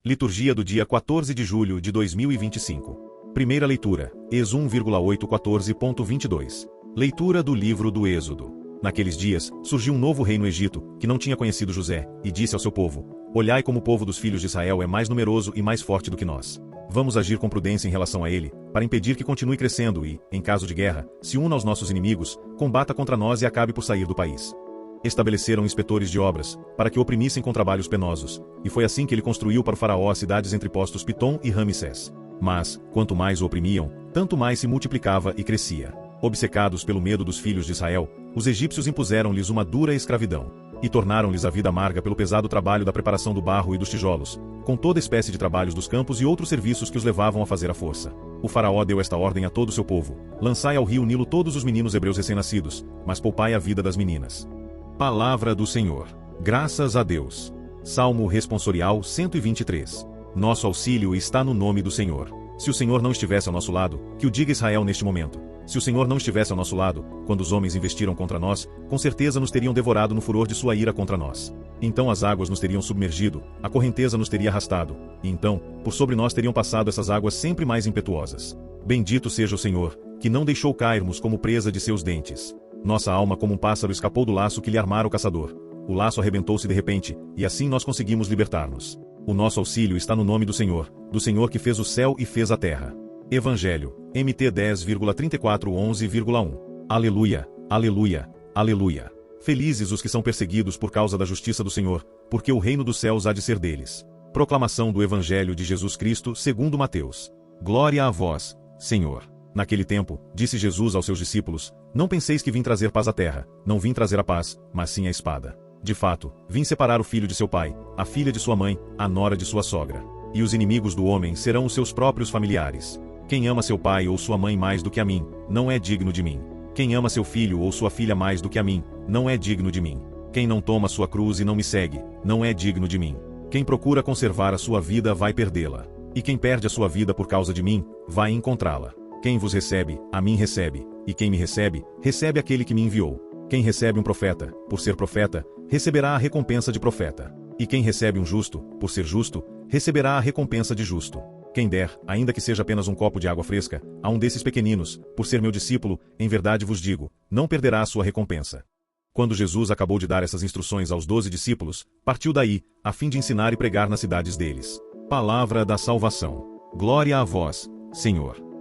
Liturgia do dia 14 de julho de 2025. Primeira leitura, Êxodo 1,814.22. Leitura do livro do Êxodo. Naqueles dias, surgiu um novo rei no Egito, que não tinha conhecido José, e disse ao seu povo: Olhai como o povo dos filhos de Israel é mais numeroso e mais forte do que nós. Vamos agir com prudência em relação a ele, para impedir que continue crescendo e, em caso de guerra, se una aos nossos inimigos, combata contra nós e acabe por sair do país. Estabeleceram inspetores de obras, para que oprimissem com trabalhos penosos, e foi assim que ele construiu para o faraó cidades entre postos Pitom e Ramsés. Mas, quanto mais o oprimiam, tanto mais se multiplicava e crescia. Obcecados pelo medo dos filhos de Israel, os egípcios impuseram-lhes uma dura escravidão, e tornaram-lhes a vida amarga pelo pesado trabalho da preparação do barro e dos tijolos, com toda espécie de trabalhos dos campos e outros serviços que os levavam a fazer à força. O faraó deu esta ordem a todo o seu povo: lançai ao rio Nilo todos os meninos hebreus recém-nascidos, mas poupai a vida das meninas. Palavra do Senhor. Graças a Deus. Salmo responsorial 123. Nosso auxílio está no nome do Senhor. Se o Senhor não estivesse ao nosso lado, que o diga Israel neste momento. Se o Senhor não estivesse ao nosso lado, quando os homens investiram contra nós, com certeza nos teriam devorado no furor de sua ira contra nós. Então as águas nos teriam submergido, a correnteza nos teria arrastado, e então, por sobre nós teriam passado essas águas sempre mais impetuosas. Bendito seja o Senhor, que não deixou cairmos como presa de seus dentes. Nossa alma como um pássaro escapou do laço que lhe armara o caçador. O laço arrebentou-se de repente, e assim nós conseguimos libertar-nos. O nosso auxílio está no nome do Senhor que fez o céu e fez a terra. Evangelho, MT 10,3411,1. Aleluia, aleluia, aleluia. Felizes os que são perseguidos por causa da justiça do Senhor, porque o reino dos céus há de ser deles. Proclamação do Evangelho de Jesus Cristo segundo Mateus. Glória a vós, Senhor. Naquele tempo, disse Jesus aos seus discípulos: Não penseis que vim trazer paz à terra, não vim trazer a paz, mas sim a espada. De fato, vim separar o filho de seu pai, a filha de sua mãe, a nora de sua sogra. E os inimigos do homem serão os seus próprios familiares. Quem ama seu pai ou sua mãe mais do que a mim, não é digno de mim. Quem ama seu filho ou sua filha mais do que a mim, não é digno de mim. Quem não toma sua cruz e não me segue, não é digno de mim. Quem procura conservar a sua vida vai perdê-la. E quem perde a sua vida por causa de mim, vai encontrá-la. Quem vos recebe, a mim recebe, e quem me recebe, recebe aquele que me enviou. Quem recebe um profeta, por ser profeta, receberá a recompensa de profeta. E quem recebe um justo, por ser justo, receberá a recompensa de justo. Quem der, ainda que seja apenas um copo de água fresca, a um desses pequeninos, por ser meu discípulo, em verdade vos digo, não perderá a sua recompensa. Quando Jesus acabou de dar essas instruções aos 12 discípulos, partiu daí, a fim de ensinar e pregar nas cidades deles. Palavra da salvação. Glória a vós, Senhor.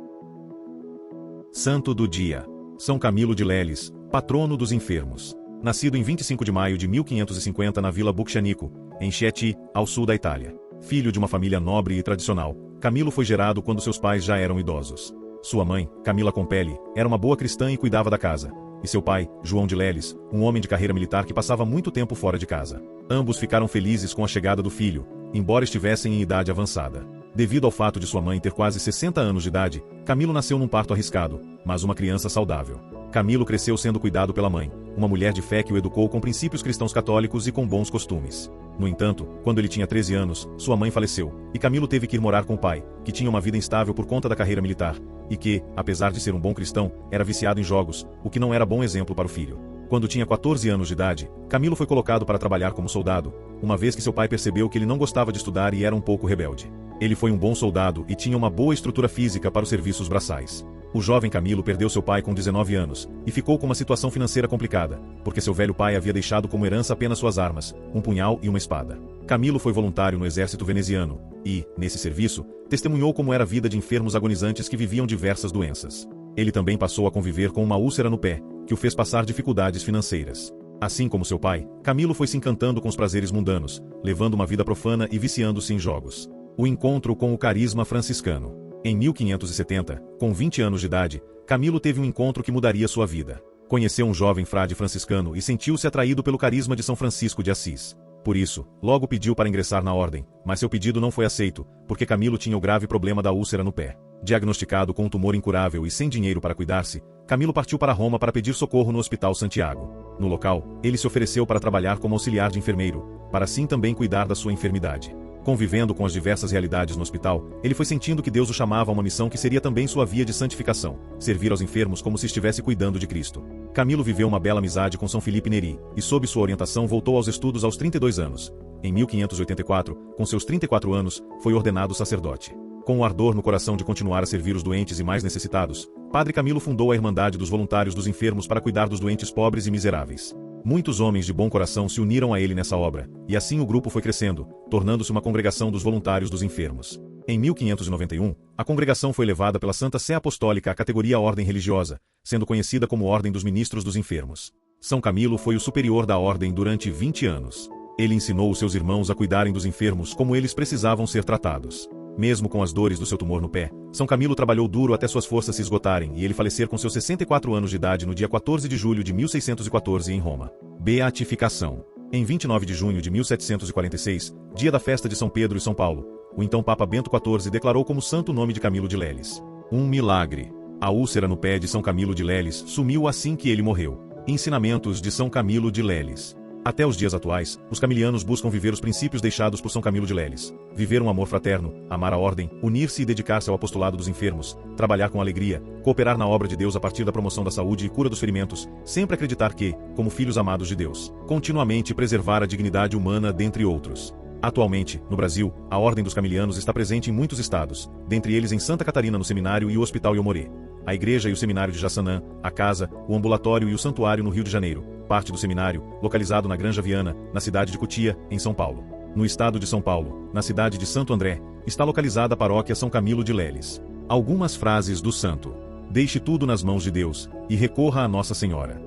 Santo do dia. São Camilo de Leles, patrono dos enfermos. Nascido em 25 de maio de 1550 na Vila Buccianico, em Chieti, ao sul da Itália. Filho de uma família nobre e tradicional, Camilo foi gerado quando seus pais já eram idosos. Sua mãe, Camila Compelli, era uma boa cristã e cuidava da casa. E seu pai, João de Leles, um homem de carreira militar que passava muito tempo fora de casa. Ambos ficaram felizes com a chegada do filho, embora estivessem em idade avançada. Devido ao fato de sua mãe ter quase 60 anos de idade, Camilo nasceu num parto arriscado, mas uma criança saudável. Camilo cresceu sendo cuidado pela mãe, uma mulher de fé que o educou com princípios cristãos católicos e com bons costumes. No entanto, quando ele tinha 13 anos, sua mãe faleceu, e Camilo teve que ir morar com o pai, que tinha uma vida instável por conta da carreira militar, e que, apesar de ser um bom cristão, era viciado em jogos, o que não era bom exemplo para o filho. Quando tinha 14 anos de idade, Camilo foi colocado para trabalhar como soldado, uma vez que seu pai percebeu que ele não gostava de estudar e era um pouco rebelde. Ele foi um bom soldado e tinha uma boa estrutura física para os serviços braçais. O jovem Camilo perdeu seu pai com 19 anos, e ficou com uma situação financeira complicada, porque seu velho pai havia deixado como herança apenas suas armas, um punhal e uma espada. Camilo foi voluntário no exército veneziano, e, nesse serviço, testemunhou como era a vida de enfermos agonizantes que viviam diversas doenças. Ele também passou a conviver com uma úlcera no pé, que o fez passar dificuldades financeiras. Assim como seu pai, Camilo foi se encantando com os prazeres mundanos, levando uma vida profana e viciando-se em jogos. O encontro com o carisma franciscano. Em 1570, com 20 anos de idade, Camilo teve um encontro que mudaria sua vida. Conheceu um jovem frade franciscano e sentiu-se atraído pelo carisma de São Francisco de Assis. Por isso, logo pediu para ingressar na ordem, mas seu pedido não foi aceito, porque Camilo tinha o grave problema da úlcera no pé. Diagnosticado com um tumor incurável e sem dinheiro para cuidar-se, Camilo partiu para Roma para pedir socorro no Hospital Santiago. No local, ele se ofereceu para trabalhar como auxiliar de enfermeiro, para assim também cuidar da sua enfermidade. Convivendo com as diversas realidades no hospital, ele foi sentindo que Deus o chamava a uma missão que seria também sua via de santificação, servir aos enfermos como se estivesse cuidando de Cristo. Camilo viveu uma bela amizade com São Filipe Neri, e sob sua orientação voltou aos estudos aos 32 anos. em 1584, com seus 34 anos, foi ordenado sacerdote. Com o ardor no coração de continuar a servir os doentes e mais necessitados, Padre Camilo fundou a Irmandade dos Voluntários dos Enfermos para cuidar dos doentes pobres e miseráveis. Muitos homens de bom coração se uniram a ele nessa obra, e assim o grupo foi crescendo, tornando-se uma congregação dos voluntários dos enfermos. Em 1591, a congregação foi levada pela Santa Sé Apostólica à categoria ordem religiosa, sendo conhecida como Ordem dos Ministros dos Enfermos. São Camilo foi o superior da ordem durante 20 anos. Ele ensinou os seus irmãos a cuidarem dos enfermos como eles precisavam ser tratados. Mesmo com as dores do seu tumor no pé, São Camilo trabalhou duro até suas forças se esgotarem e ele falecer com seus 64 anos de idade no dia 14 de julho de 1614 em Roma. Beatificação. Em 29 de junho de 1746, dia da festa de São Pedro e São Paulo, o então Papa Bento XIV declarou como santo o nome de Camilo de Leles. Um milagre. A úlcera no pé de São Camilo de Leles sumiu assim que ele morreu. Ensinamentos de São Camilo de Leles. Até os dias atuais, os camilianos buscam viver os princípios deixados por São Camilo de Leles. Viver um amor fraterno, amar a ordem, unir-se e dedicar-se ao apostolado dos enfermos, trabalhar com alegria, cooperar na obra de Deus a partir da promoção da saúde e cura dos ferimentos, sempre acreditar que, como filhos amados de Deus, continuamente preservar a dignidade humana dentre outros. Atualmente, no Brasil, a Ordem dos Camilianos está presente em muitos estados, dentre eles em Santa Catarina no Seminário e o Hospital Iomorê, a Igreja e o Seminário de Jaçanã, a Casa, o Ambulatório e o Santuário no Rio de Janeiro, parte do seminário, localizado na Granja Viana, na cidade de Cotia, em São Paulo. No estado de São Paulo, na cidade de Santo André, está localizada a paróquia São Camilo de Leles. Algumas frases do santo. Deixe tudo nas mãos de Deus, e recorra a Nossa Senhora.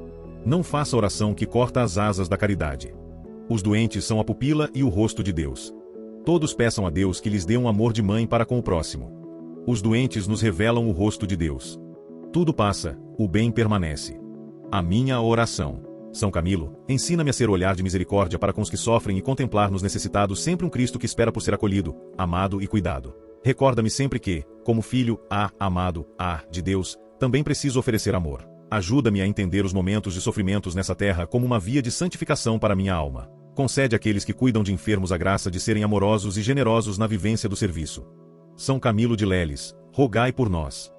Não faça oração que corta as asas da caridade. Os doentes são a pupila e o rosto de Deus. Todos peçam a Deus que lhes dê um amor de mãe para com o próximo. Os doentes nos revelam o rosto de Deus. Tudo passa, o bem permanece. A minha oração. São Camilo, ensina-me a ser olhar de misericórdia para com os que sofrem e contemplar nos necessitados sempre um Cristo que espera por ser acolhido, amado e cuidado. Recorda-me sempre que, como filho, amado, de Deus, também preciso oferecer amor. Ajuda-me a entender os momentos de sofrimentos nessa terra como uma via de santificação para minha alma. Concede àqueles que cuidam de enfermos a graça de serem amorosos e generosos na vivência do serviço. São Camilo de Leles, rogai por nós.